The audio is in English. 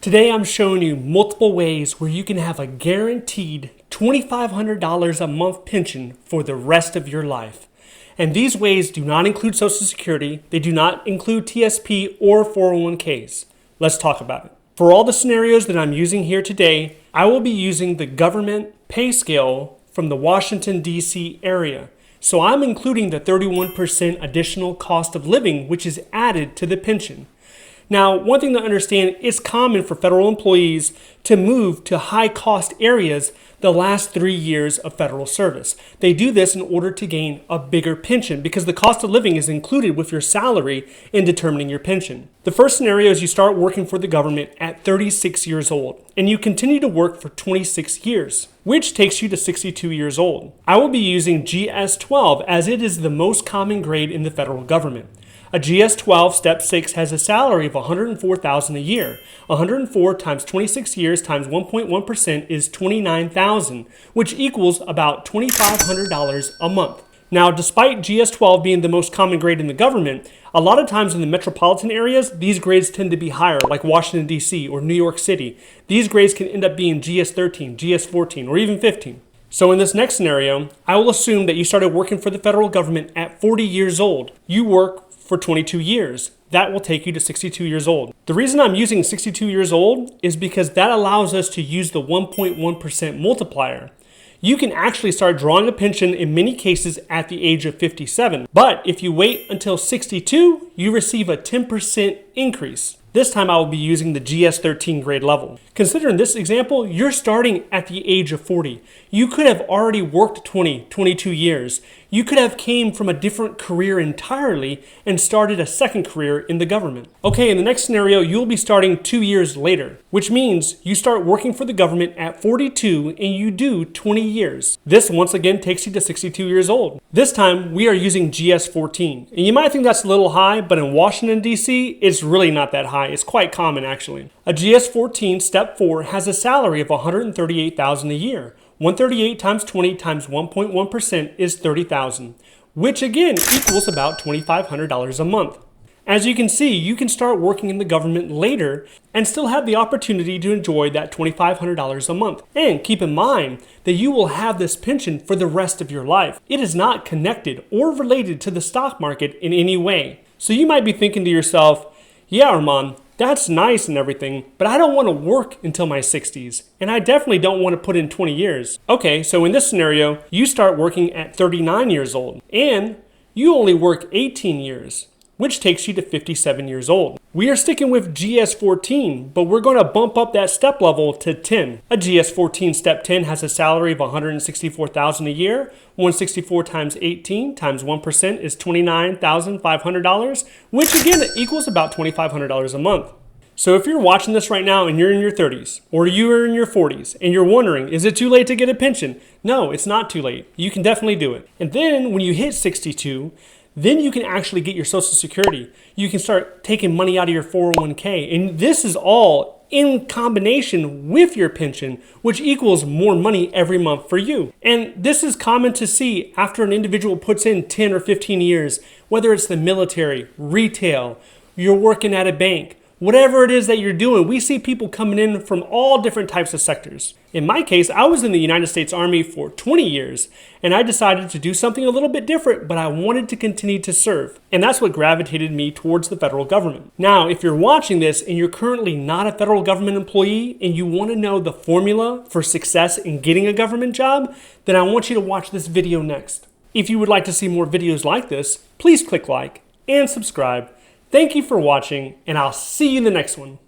Today I'm showing you multiple ways where you can have a guaranteed $2,500 a month pension for the rest of your life. And these ways do not include Social Security, they do not include TSP or 401ks. Let's talk about it. For all the scenarios that I'm using here today, I will be using the government pay scale from the Washington, D.C. area. So I'm including the 31% additional cost of living, which is added to the pension. Now, one thing to understand, it's common for federal employees to move to high-cost areas the last 3 years of federal service. They do this in order to gain a bigger pension because the cost of living is included with your salary in determining your pension. The first scenario is you start working for the government at 36 years old, and you continue to work for 26 years, which takes you to 62 years old. I will be using GS-12 as it is the most common grade in the federal government. A GS-12 Step 6 has a salary of $104,000 a year. 104 times 26 years times 1.1% is $29,000, which equals about $2,500 a month. Now, despite GS-12 being the most common grade in the government, a lot of times in the metropolitan areas, these grades tend to be higher, like Washington, D.C. or New York City. These grades can end up being GS-13, GS-14, or even 15. So in this next scenario, I will assume that you started working for the federal government at 40 years old. You work for 22 years. That will take you to 62 years old. The reason I'm using 62 years old is because that allows us to use the 1.1% multiplier. You can actually start drawing a pension in many cases at the age of 57. But if you wait until 62, you receive a 10% increase. This time I will be using the GS-13 grade level. Consider in this example, you're starting at the age of 40. You could have already worked 22 years. You could have came from a different career entirely and started a second career in the government. Okay, in the next scenario, you'll be starting 2 years later, which means you start working for the government at 42 and you do 20 years. This once again takes you to 62 years old. This time we are using GS-14. And you might think that's a little high, but in Washington, D.C., it's really not that high. It's quite common actually. A GS-14 Step 4 has a salary of $138,000 a year. 138 times 20 times 1.1% is $30,000, which again equals about $2,500 a month. As you can see, you can start working in the government later and still have the opportunity to enjoy that $2,500 a month. And keep in mind that you will have this pension for the rest of your life. It is not connected or related to the stock market in any way. So you might be thinking to yourself, yeah, Armand, that's nice and everything, but I don't want to work until my 60s, and I definitely don't want to put in 20 years. Okay, so in this scenario, you start working at 39 years old, and you only work 18 years, which takes you to 57 years old. We are sticking with GS-14, but we're going to bump up that step level to 10. A GS-14 Step 10 has a salary of $164,000 a year. 164 times 18 times 1% is $29,500, which again equals about $2,500 a month. So if you're watching this right now and you're in your 30s or you're in your 40s and you're wondering, is it too late to get a pension? No, it's not too late. You can definitely do it. And then when you hit 62, then you can actually get your Social Security. You can start taking money out of your 401k. And this is all in combination with your pension, which equals more money every month for you. And this is common to see after an individual puts in 10 or 15 years, whether it's the military, retail, you're working at a bank, whatever it is that you're doing, we see people coming in from all different types of sectors. In my case, I was in the United States Army for 20 years, and I decided to do something a little bit different, but I wanted to continue to serve. And that's what gravitated me towards the federal government. Now, if you're watching this and you're currently not a federal government employee and you want to know the formula for success in getting a government job, then I want you to watch this video next. If you would like to see more videos like this, please click like and subscribe. Thank you for watching, and I'll see you in the next one.